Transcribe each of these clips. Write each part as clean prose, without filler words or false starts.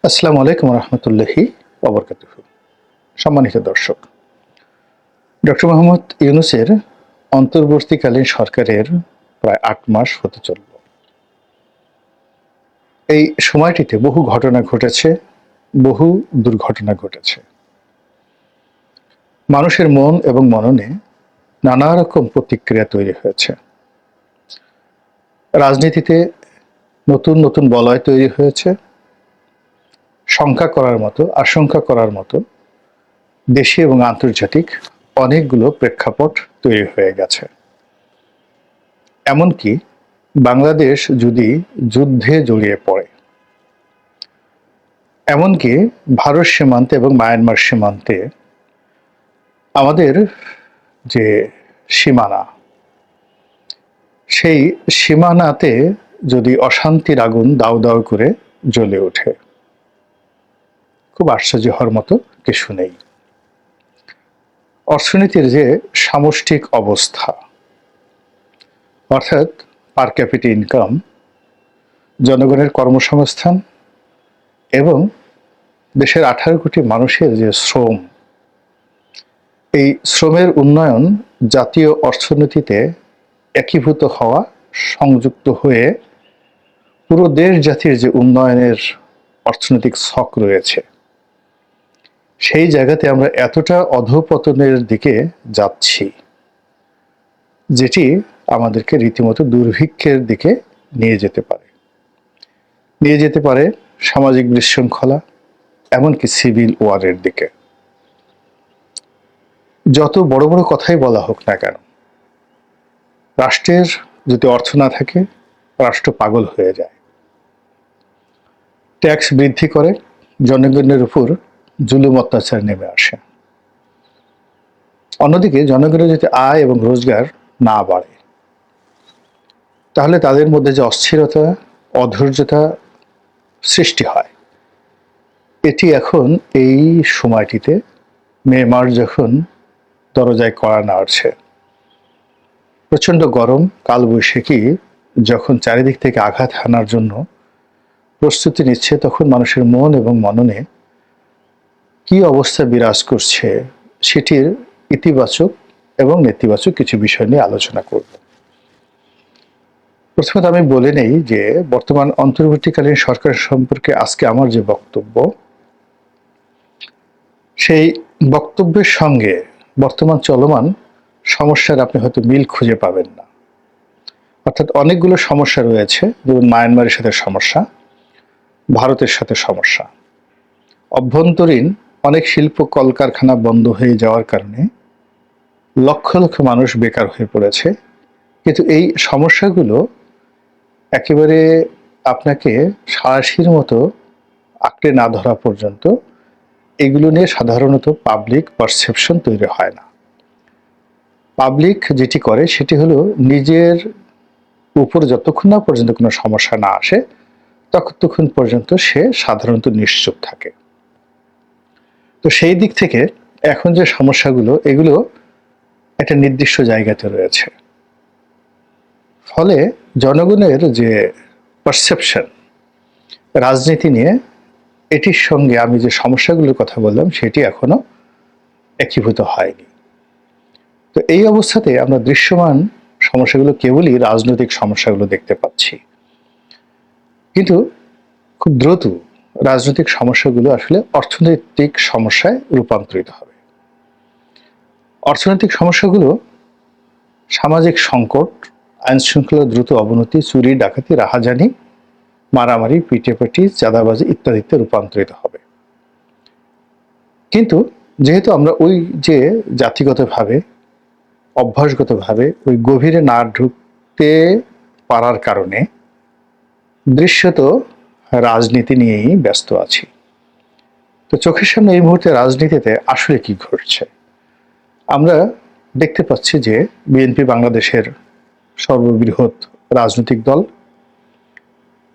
আসসালামু আলাইকুম রহমতুল্লাহি ওবরকাতুহু। সম্মানিত দর্শক, ডক্টর মোহাম্মদ ইউনূসের অন্তর্বর্তীকালীন সরকারের প্রায় ৮ মাস হতে চলল। এই সময়টিতে বহু ঘটনা ঘটেছে, বহু দুর্ঘটনা ঘটেছে। মানুষের মন এবং মননে নানা রকম প্রতিক্রিয়া তৈরি হয়েছে। রাজনীতিতে নতুন নতুন বলয় তৈরি হয়েছে। আশঙ্কা করার মতো দেশি এবং আন্তর্জাতিক অনেকগুলো প্রেক্ষাপট তৈরি হয়ে গেছে। এমনকি বাংলাদেশ যদি যুদ্ধে জড়িয়ে পড়ে, এমনকি ভারত সীমান্তে এবং মায়ানমার সীমান্তে আমাদের যে সীমানা, সেই সীমানাতে যদি অশান্তির আগুন দাউ দাউ করে জ্বলে ওঠে, খুব আশ্চর্য হওয়ার মতো কিছু নেই। অর্থনীতির যে সামষ্টিক অবস্থা, অর্থাৎ পার ক্যাপিটা ইনকাম, জনগণের কর্মসংস্থান এবং দেশের 18 কোটি মানুষের যে শ্রম, এই শ্রমের উন্নয়ন জাতীয় অর্থনীতিতে একীভূত হওয়া, সংযুক্ত হয়ে পুরো দেশ জাতির যে উন্নয়নের অর্থনৈতিক ছক রয়েছে, সেই জায়গাতে আমরা এতটা অধঃপতনের দিকে যাচ্ছি, যেটি আমাদেরকে রীতিমতো দুর্ভিক্ষের দিকে নিয়ে যেতে পারে সামাজিক বিশৃঙ্খলা, এমনকি সিভিল ওয়ারের দিকে। যত বড় বড় কথাই বলা হোক না কেন, রাষ্ট্রের যদি অর্থ না থাকে, রাষ্ট্র পাগল হয়ে যায়। ট্যাক্স বৃদ্ধি করে জনগণের উপর জুলুম অত্যাচার নেমে আসে। অন্যদিকে জনগণের যদি আয় এবং রোজগার না বাড়ে, তাহলে তাদের মধ্যে যে অস্থিরতা, অধৈর্যতা সৃষ্টি হয়, এটি এখন এই সময়টিতে মে মাস যখন দরজায় কড়া নাড়ছে, প্রচণ্ড গরম, কালবৈশাখী যখন চারিদিক থেকে আঘাত হানার জন্য প্রস্তুতি নিচ্ছে, তখন মানুষের মন এবং মননে কি অবস্থা বিরাজ করছে, সেটির ইতিবাচক এবং নেতিবাচক কিছু বিষয় নিয়ে আলোচনা করব। প্রথমত আমি বলে নেই যে বর্তমান অন্তর্বর্তীকালীন সরকার সম্পর্কে আজকে আমার যে বক্তব্য, সেই বক্তব্যের সঙ্গে বর্তমান চলমান সমস্যার আপনি হয়তো মিল খুঁজে পাবেন না। অর্থাৎ অনেকগুলো সমস্যা রয়েছে, যেমন মায়ানমারের সাথে সমস্যা, ভারতের সাথে সমস্যা, অভ্যন্তরীণ অনেক শিল্প কলকারখানা বন্ধ হয়ে যাওয়ার কারণে লক্ষ লক্ষ মানুষ বেকার হয়ে পড়েছে। কিন্তু এই সমস্যাগুলো একেবারে আপনাকে সাঁড়াশির মতো আঁকড়ে না ধরা পর্যন্ত এগুলো নিয়ে সাধারণত পাবলিক পারসেপশন তৈরি হয় না। পাবলিক যেটি করে সেটি হলো নিজের উপর যতক্ষণ না পর্যন্ত কোনো সমস্যা না আসে, ততক্ষণ পর্যন্ত সে সাধারণত নিশ্চুপ থাকে। তো সেই দিক থেকে এখন যে সমস্যাগুলো, এগুলো একটা নির্দিষ্ট জায়গাতে রয়েছে। ফলে জনগণের যে পারসেপশন রাজনীতি নিয়ে, এটির সঙ্গে আমি যে সমস্যাগুলোর কথা বললাম সেটি এখনো একীভূত হয়নি। তো এই অবস্থাতে আমরা দৃশ্যমান সমস্যাগুলো কেবলই রাজনৈতিক সমস্যাগুলো দেখতে পাচ্ছি, কিন্তু খুব দ্রুত রাজনৈতিক সমস্যাগুলো আসলে অর্থনৈতিক সমস্যায় রূপান্তরিত হবে। অর্থনৈতিক সমস্যাগুলো সামাজিক সংকট, আইন শৃঙ্খলার দ্রুত অবনতি, চুরি ডাকাতি, রাহাজানি, মারামারি, পিটাপিটি, চাঁদাবাজি ইত্যাদিতে রূপান্তরিত হবে। কিন্তু যেহেতু আমরা ওই যে জাতিগতভাবে, অভ্যাসগতভাবে ওই গভীরে না ঢুকতে পারার কারণে দৃশ্যত রাজনীতি নিয়েই ব্যস্ত আছি। তো চোখের সামনে এই মুহূর্তে রাজনীতিতে আসলে কি ঘটছে, আমরা দেখতে পাচ্ছি যে বিএনপি বাংলাদেশের সর্ববৃহৎ রাজনৈতিক দল,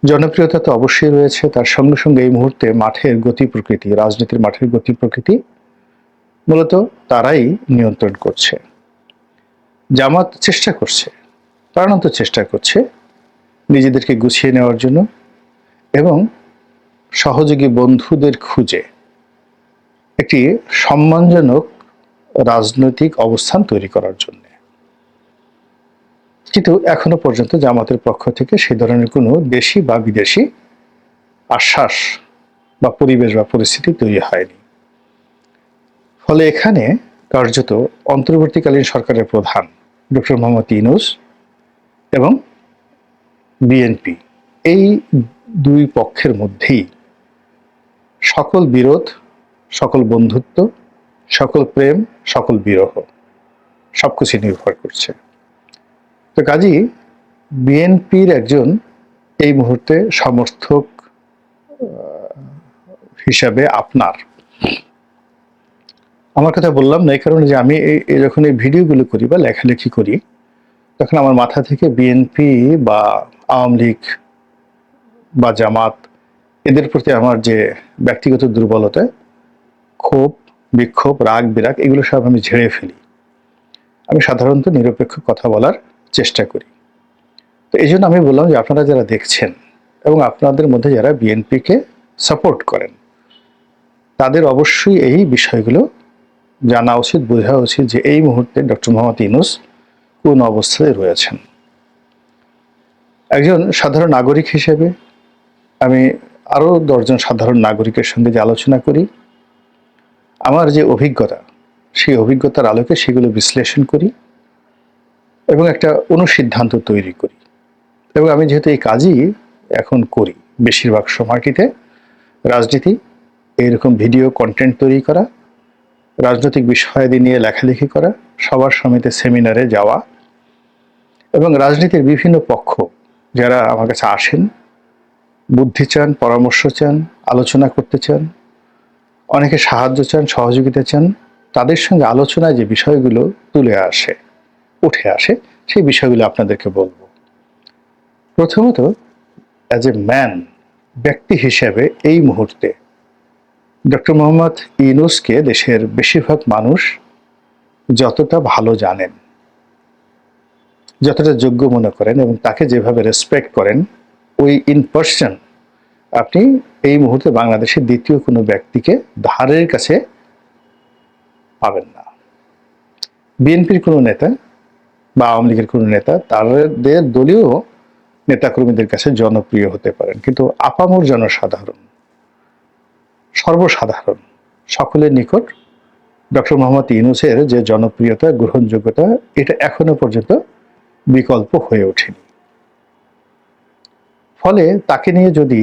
জনপ্রিয়তা তো অবশ্যই রয়েছে, তার সঙ্গে সঙ্গে এই মুহূর্তে মাঠের গতি প্রকৃতি, রাজনীতির মাঠের গতি প্রকৃতি মূলত তারাই নিয়ন্ত্রণ করছে। জামাত চেষ্টা করছে, প্রাণান্ত চেষ্টা করছে নিজেদেরকে গুছিয়ে নেওয়ার জন্য এবং সহযোগী বন্ধুদের খুঁজে একটি সম্মানজনক রাজনৈতিক অবস্থান তৈরি করার জন্য। কিন্তু এখনো পর্যন্ত জামাতের পক্ষ থেকে সেই ধরনের কোনো দেশি বা বিদেশি আশ্বাস বা পরিবেশ বা পরিস্থিতি তৈরি হয়নি। ফলে এখানে কার্যত অন্তর্বর্তীকালীন সরকারের প্রধান ডক্টর মোহাম্মদ ইউনূস এবং বিএনপি, এই দুই পক্ষের মধ্যেই সকল বিরোধ, সকল বন্ধুত্ব, সকল প্রেম, সকল বিরহ সবকিছু নির্ভর করছে। তো কাজী বিএনপির একজন এই মুহূর্তে সমর্থক হিসাবে আপনার, আমার কথা বললাম না এই কারণে যে আমি যখন এই ভিডিওগুলো করি বা লেখালেখি করি তখন আমার মাথা থেকে বিএনপি বা আওয়ামী লীগ বা জামাত এদের প্রতি আমার যে ব্যক্তিগত দুর্বলতা, ক্ষোভ, বিক্ষোভ, রাগ বিরাগ এগুলো সব আমি ঝেড়ে ফেলি। আমি সাধারণত নিরপেক্ষ কথা বলার চেষ্টা করি। তো এই জন্য আমি বললাম যে আপনারা যারা দেখছেন এবং আপনাদের মধ্যে যারা বিএনপিকে সাপোর্ট করেন তাদের অবশ্যই এই বিষয়গুলো জানা উচিত, বোঝা উচিত যে এই মুহূর্তে ডক্টর মোহাম্মদ ইউনূস কোন অবস্থায় রয়েছেন। একজন সাধারণ নাগরিক হিসেবে আমি আরও 10 জন সাধারণ নাগরিকের সঙ্গে যে আলোচনা করি, আমার যে অভিজ্ঞতা সেই অভিজ্ঞতার আলোকে সেগুলো বিশ্লেষণ করি এবং একটা অনুসিদ্ধান্ত তৈরি করি। এবং আমি যেহেতু এই কাজই এখন করি বেশিরভাগ সময়টিতে, রাজনীতি, এইরকম ভিডিও কন্টেন্ট তৈরি করা, রাজনৈতিক বিষয়াদি নিয়ে লেখালেখি করা, সবার সমিতি সেমিনারে যাওয়া এবং রাজনীতির বিভিন্ন পক্ষ যারা আমার কাছে আসেন, বুদ্ধি চান, পরামর্শ চান, আলোচনা করতে চান, অনেকে সাহায্য চান, সহযোগিতা চান, তাদের সঙ্গে আলোচনায় যে বিষয়গুলো উঠে আসে সেই বিষয়গুলো আপনাদেরকে বলবো। প্রথমত, অ্যাজ এ ম্যান, ব্যক্তি হিসেবে এই মুহূর্তে ডক্টর মোহাম্মদ ইউনূসকে দেশের বেশিরভাগ মানুষ যতটা ভালো জানেন, যতটা যোগ্য মনে করেন এবং তাকে যেভাবে রেসপেক্ট করেন, ওই ইন পার্সন আপনি এই মুহূর্তে বাংলাদেশের দ্বিতীয় কোনো ব্যক্তিকে ধারের কাছে পাবেন না। বিএনপির কোনো নেতা বা আওয়ামী লীগের কোনো নেতা তাদের দলীয় নেতাকর্মীদের কাছে জনপ্রিয় হতে পারেন, কিন্তু আপামর জনসাধারণ, সর্বসাধারণ সকলের নিকট ডক্টর মোহাম্মদ ইউনূসের যে জনপ্রিয়তা, গ্রহণযোগ্যতা, এটা এখনো পর্যন্ত বিকল্প হয়ে ওঠেনি। ফলে তাকে নিয়ে যদি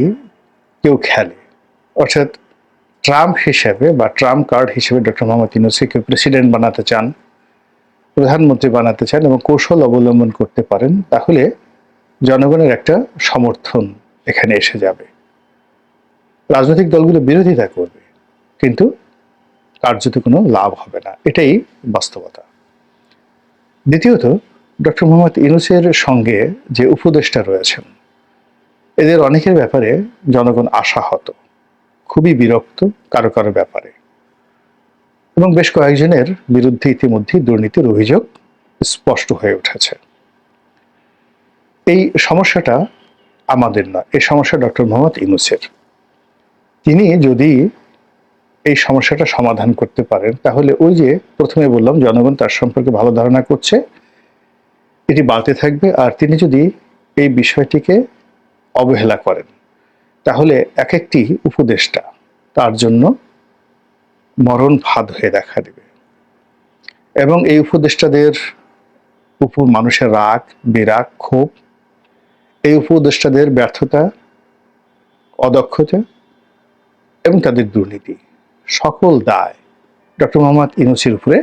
কেউ খেলে, অর্থাৎ ট্রাম্প হিসেবে বা ট্রাম্প কার্ড হিসেবে ডক্টর মোহাম্মদ ইউনূসকে কেউ প্রেসিডেন্ট বানাতে চান, প্রধানমন্ত্রী বানাতে চান এবং কৌশল অবলম্বন করতে পারেন, তাহলে জনগণের একটা সমর্থন এখানে এসে যাবে। রাজনৈতিক দলগুলো বিরোধিতা করবে, কিন্তু কার্যত কোনো লাভ হবে না, এটাই বাস্তবতা। দ্বিতীয়ত, ডক্টর মোহাম্মদ ইউনূসের সঙ্গে যে উপদেষ্টা রয়েছেন এদের অনেকের ব্যাপারে জনগণ আশাহত, খুবই বিরক্ত কারো কারো ব্যাপারে, এবং বেশ কয়েকজনের বিরুদ্ধে ইতিমধ্যেই দুর্নীতির অভিযোগ স্পষ্ট হয়ে উঠেছে। এই সমস্যাটা আমাদের না, এই সমস্যা ডক্টর মোহাম্মদ ইউনূসের। তিনি যদি এই সমস্যাটা সমাধান করতে পারেন তাহলে ওই যে প্রথমে বললাম জনগণ তার সম্পর্কে ভালো ধারণা করছে, এটি বাড়তে থাকবে। আর তিনি যদি এই বিষয়টিকে অবহেলা করেন তাহলে এক একটি উপদেষ্টা তার জন্য মরণ ফাঁদ হয়ে দেখা দেবে এবং এই উপদেষ্টাদের উপর মানুষের রাগ, বিরাগ, ক্ষোভ, এই উপদেষ্টাদের ব্যর্থতা, অদক্ষতা এবং তাদের দুর্নীতি, সকল দায় ডক্টর মোহাম্মদ ইউনূসের উপরে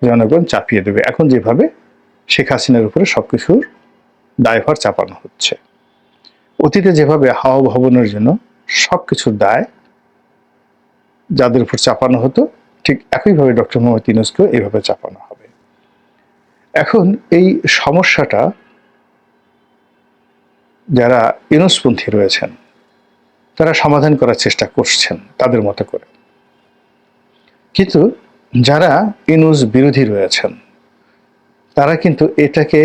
জনগণ চাপিয়ে দেবে। এখন যেভাবে শেখ হাসিনার উপরে সবকিছুর দায়ভার চাপানো হচ্ছে, অতীতে যেভাবে হাওয়া ভবনের জন্য সবকিছুর দায় যাদের উপর চাপানো হতো, ঠিক একইভাবে ডক্টর মোহাম্মদ ইউনূসকেও এইভাবে চাপানো হবে। এখন এই সমস্যাটা যারা ইউনূসপন্থী রয়েছেন তারা সমাধান করার চেষ্টা করছেন তাদের মতো করে, কিন্তু যারা ইউনূস বিরোধী রয়েছেন তারা কিন্তু এটাকে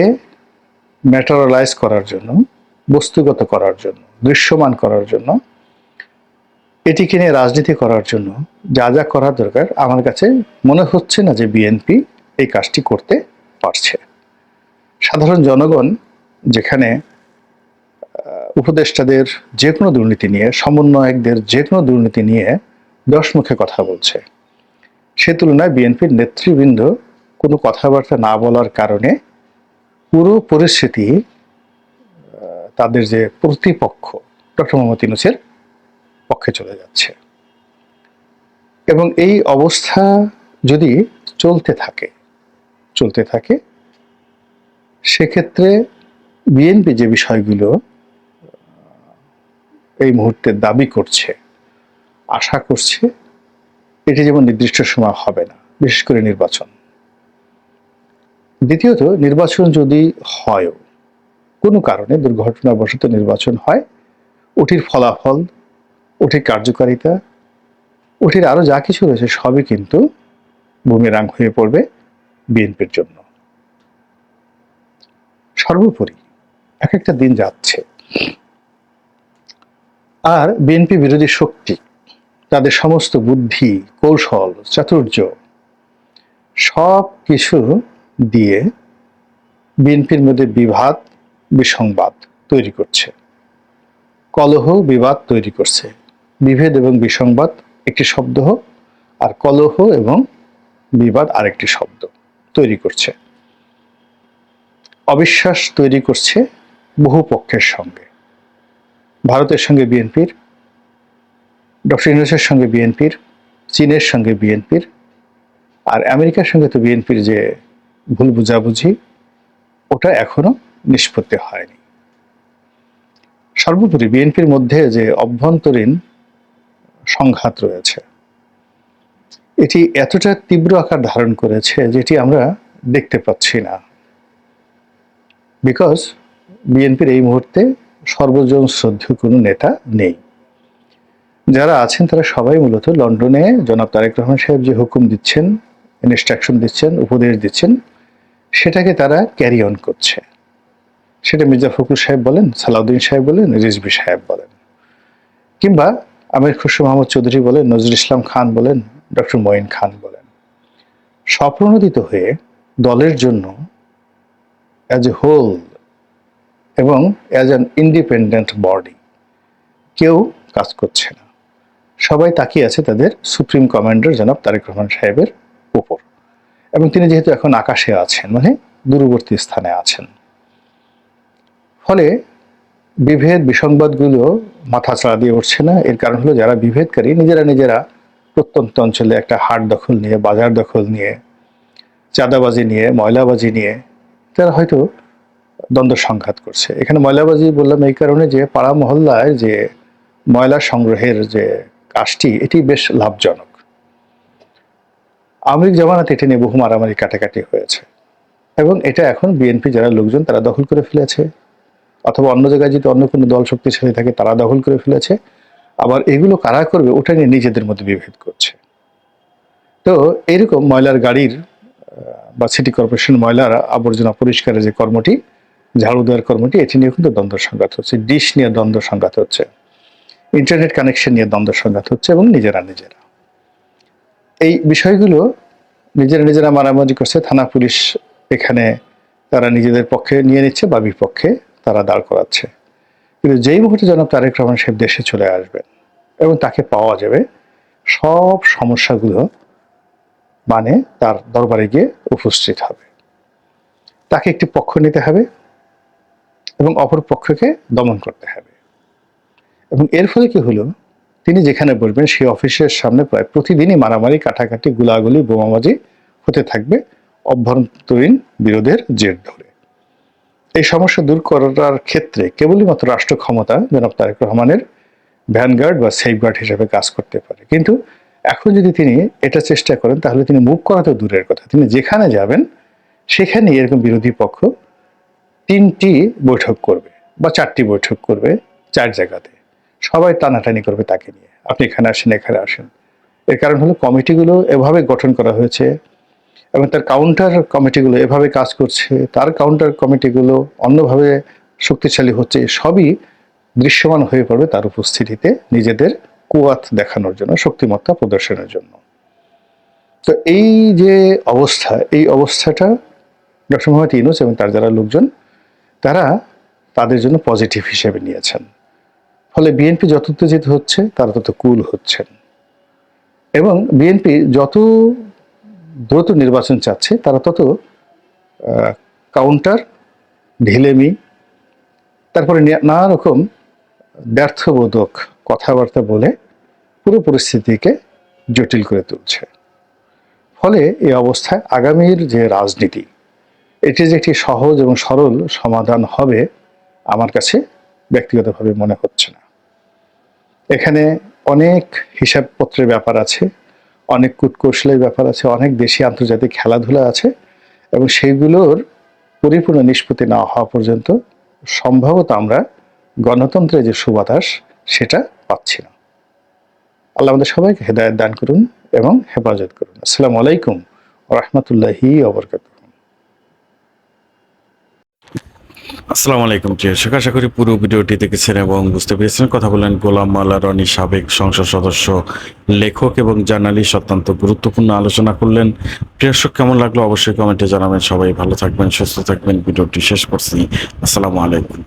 ম্যাটেরিয়ালাইজ করার জন্য, বস্তুগত করার জন্য, দৃশ্যমান করার জন্য এটিকে নিয়ে রাজনীতি করার জন্য যা যা করা দরকার আমার কাছে মনে হচ্ছে না যে বিএনপি এই কাজটি করতে পারছে। সাধারণ জনগণ যেখানে উপদেষ্টাদের যে কোনো দুর্নীতি নিয়ে, সমন্বয়কদের যে কোনো দুর্নীতি নিয়ে 10 মুখে কথা বলছে, সে তুলনায় বিএনপির নেতৃবৃন্দ কোনো কথাবার্তা না বলার কারণে পুরো পরিস্থিতি তাদের যে প্রতিপক্ষ ডক্টর মোহাম্মদ ইউনূসের পক্ষে চলে যাচ্ছে। এবং এই অবস্থা যদি চলতে থাকে সেক্ষেত্রে বিএনপি যে বিষয়গুলো এই মুহূর্তে দাবি করছে, আশা করছে, এটি যেমন নির্দিষ্ট সময় হবে না, বিশেষ করে নির্বাচন। দ্বিতীয়ত, নির্বাচন যদি হয়ও, কোনো কারণে দুর্ঘটনাবশত নির্বাচন হয়, ওটির ফলাফল, ওটির কার্যকারিতা, ওটির আরো যা কিছু রয়েছে সবই কিন্তু বুমেরাং হয়ে পড়বে বিএনপির জন্য। সর্বোপরি এক একটা দিন যাচ্ছে আর বিএনপি বিরোধী শক্তি তাদের সমস্ত বুদ্ধি, কৌশল, চাতুর্য সব কিছু দিয়ে বিএনপির মধ্যে বিভাদ, বিসংবাদ তৈরি করছে, কলহ, বিবাদ তৈরি করছে। বিভেদ এবং বিসংবাদ একটি শব্দ হোক, আর কলহ এবং বিবাদ আরেকটি শব্দ তৈরি করছে। অবিশ্বাস তৈরি করছে বহু পক্ষের সঙ্গে, ভারতের সঙ্গে বিএনপির, ডক্টর ইউনূসের সঙ্গে বিএনপির, চীনের সঙ্গে বিএনপির, আর আমেরিকার সঙ্গে তো বিএনপির যে ভুল বুঝাবুঝি, ওটা এখনো নিষ্পত্তি হয়নি। সর্বোপরি বিএনপির মধ্যে যে অভ্যন্তরীণ সংঘাত রয়েছে, এটি এতটা তীব্র আকার ধারণ করেছে যেটি আমরা দেখতে পাচ্ছি না। বিকজ বিএনপির এই মুহূর্তে সর্বজন শ্রদ্ধেয় কোনো নেতা নেই। যারা আছেন তারা সবাই মূলত লন্ডনে জনাব তারেক রহমান সাহেব যে হুকুম দিচ্ছেন, ইনস্ট্রাকশন দিচ্ছেন, উপদেশ দিচ্ছেন, সেটাকে তারা ক্যারি অন করছে। সেটা মির্জা ফখরুল সাহেব বলেন, সালাউদ্দিন সাহেব বলেন, রিজভী সাহেব বলেন, কিংবা আমির খসরু মাহমুদ চৌধুরী বলেন, নজরুল ইসলাম খান বলেন, ডক্টর মঈন খান বলেন। স্বপ্রণোদিত হয়ে দলের জন্য অ্যাজ এ হোল এবং অ্যাজ অ্যান ইন্ডিপেন্ডেন্ট বডি কেউ কাজ করছে না। সবাই তাকিয়ে আছে তাদের সুপ্রিম কমান্ডার জনাব তারেক রহমান সাহেবের উপর, এবং তিনি যেহেতু এখন আকাশে আছেন, মানে দূরবর্তী স্থানে আছেন, ফলে বিভেদ, বিসংবাদগুলো মাথা চাড়া দিয়ে উঠছে না। এর কারণ হলো যারা বিভেদকারী নিজেরা প্রত্যন্ত অঞ্চলে একটা হাট দখল নিয়ে, বাজার দখল নিয়ে, চাঁদাবাজি নিয়ে, ময়লাবাজি নিয়ে তারা হয়তো দ্বন্দ্ব সংঘাত করছে। এখানে ময়লাবাজি বললাম এই কারণে যে পাড়া মহল্লায় যে ময়লা সংগ্রহের যে কাজটি, এটি বেশ লাভজনক। আওয়ামী লীগ জামানাতে এটি নিয়ে বহু মারামারি কাটাকাটি হয়েছে, এবং এটা এখন বিএনপি যারা লোকজন তারা দখল করে ফেলেছে, অথবা অন্য জায়গায় যদি অন্য কোনো দল শক্তিশালী থাকে তারা দখল করে ফেলেছে। আবার এগুলো কারা করবে ওটা নিয়ে নিজেদের মধ্যে বিভেদ করছে। তো এইরকম ময়লার গাড়ির বা সিটি কর্পোরেশন ময়লার আবর্জনা পরিষ্কারের যে কর্মটি, ঝাড়ু দেওয়ার কর্মটি, এটি নিয়ে কিন্তু দ্বন্দ্ব সংঘাত হচ্ছে, ডিশ নিয়ে দ্বন্দ্ব সংঘাত হচ্ছে, ইন্টারনেট কানেকশন নিয়ে দ্বন্দ্ব সংঘাত হচ্ছে, এবং নিজেরা এই বিষয়গুলো নিজেরা মারামারি করছে। থানা পুলিশ এখানে তারা নিজেদের পক্ষে নিয়ে নিচ্ছে বা বিপক্ষে তারা দাঁড় করাচ্ছে। কিন্তু যেই মুহূর্তে জনাব তারেক রহমান সাহেব দেশে চলে আসবেন এবং তাকে পাওয়া যাবে, সব সমস্যাগুলো মানে তার দরবারে গিয়ে উপস্থিত হবে। তাকে একটি পক্ষ নিতে হবে এবং অপর পক্ষকে দমন করতে হবে। এবং এর ফলে কি হলো, তিনি যেখানে বসবেন সেই অফিসের সামনে প্রায় প্রতিদিনই মারামারি, কাটাকাটি, গুলাগুলি, বোমাবাজি হতে থাকবে অভ্যন্তরীণ বিরোধের জের ধরে। এই সমস্যা দূর করার ক্ষেত্রে কেবলই মাত্র রাষ্ট্র ক্ষমতা জনাব তারেক রহমানের ভ্যানগার্ড বা সেফগার্ড হিসেবে কাজ করতে পারে। কিন্তু এখন যদি তিনি এটা চেষ্টা করেন তাহলে তিনি মুভ করা তো দূরের কথা, তিনি যেখানে যাবেন সেখানে এরকম বিরোধী পক্ষ 3টি বৈঠক করবে বা 4টি বৈঠক করবে 4 জায়গাতে, সবাই টানাটানি করবে তাকে নিয়ে, আপনি এখানে আসেন, এখানে আসেন। এর কারণ হলো কমিটিগুলো এভাবে গঠন করা হয়েছে এবং তার কাউন্টার কমিটিগুলো এভাবে কাজ করছে, তার কাউন্টার কমিটিগুলো অন্যভাবে শক্তিশালী হচ্ছে। সবই দৃশ্যমান হয়ে পড়বে তার উপস্থিতিতে নিজেদের কুয়াত দেখানোর জন্য, শক্তিমত্তা প্রদর্শনের জন্য। তো এই যে অবস্থা, এই অবস্থাটা ডক্টর মোহাম্মদ ইউনূস এবং তার যারা লোকজন তারা তাদের জন্য পজিটিভ হিসেবে নিয়েছেন। ফলে বিএনপি যত উত্তেজিত হচ্ছে তারা তত কুল হচ্ছেন, এবং বিএনপি যত দ্রুত নির্বাচন চাচ্ছে তারা তত কাউন্টার, ঢিলেমি, তারপরে নানা রকম ব্যর্থবোধক কথাবার্তা বলে পুরো পরিস্থিতিকে জটিল করে তুলছে। ফলে এই অবস্থায় আগামীর যে রাজনীতি, এটি যে একটি সহজ এবং সরল সমাধান হবে আমার কাছে ব্যক্তিগতভাবে মনে হচ্ছে না। এখানে অনেক হিসাবপত্রের ব্যাপার আছে, অনেক কূটকৌশলের ব্যাপার আছে, অনেক দেশি আন্তর্জাতিক খেলাধুলা আছে, এবং সেগুলোর পরিপূর্ণ নিষ্পত্তি না হওয়া পর্যন্ত সম্ভবত আমরা গণতন্ত্রের যে সুবাতাস সেটা পাচ্ছি না। আল্লাহ আমাদের সবাইকে হেদায়েত দান করুন এবং হেফাজত করুন। আসসালামু আলাইকুম ওয়া রাহমাতুল্লাহি ওয়া বারাকাতুহু। আসসালামু আলাইকুম প্রিয় দর্শক, আশা করি পুরো ভিডিওটি দেখেছেন এবং বুঝতে পেরেছেন। কথা বলেন গোলাম মাওলা রনি, সাবেক সংসদ সদস্য, লেখক এবং জার্নালিস্ট। অত্যন্ত গুরুত্বপূর্ণ আলোচনা করলেন। প্রিয় দর্শক, কেমন লাগলো অবশ্যই কমেন্টে জানাবেন। সবাই ভালো থাকবেন, সুস্থ থাকবেন। ভিডিওটি শেষ করছি। আসসালামু আলাইকুম।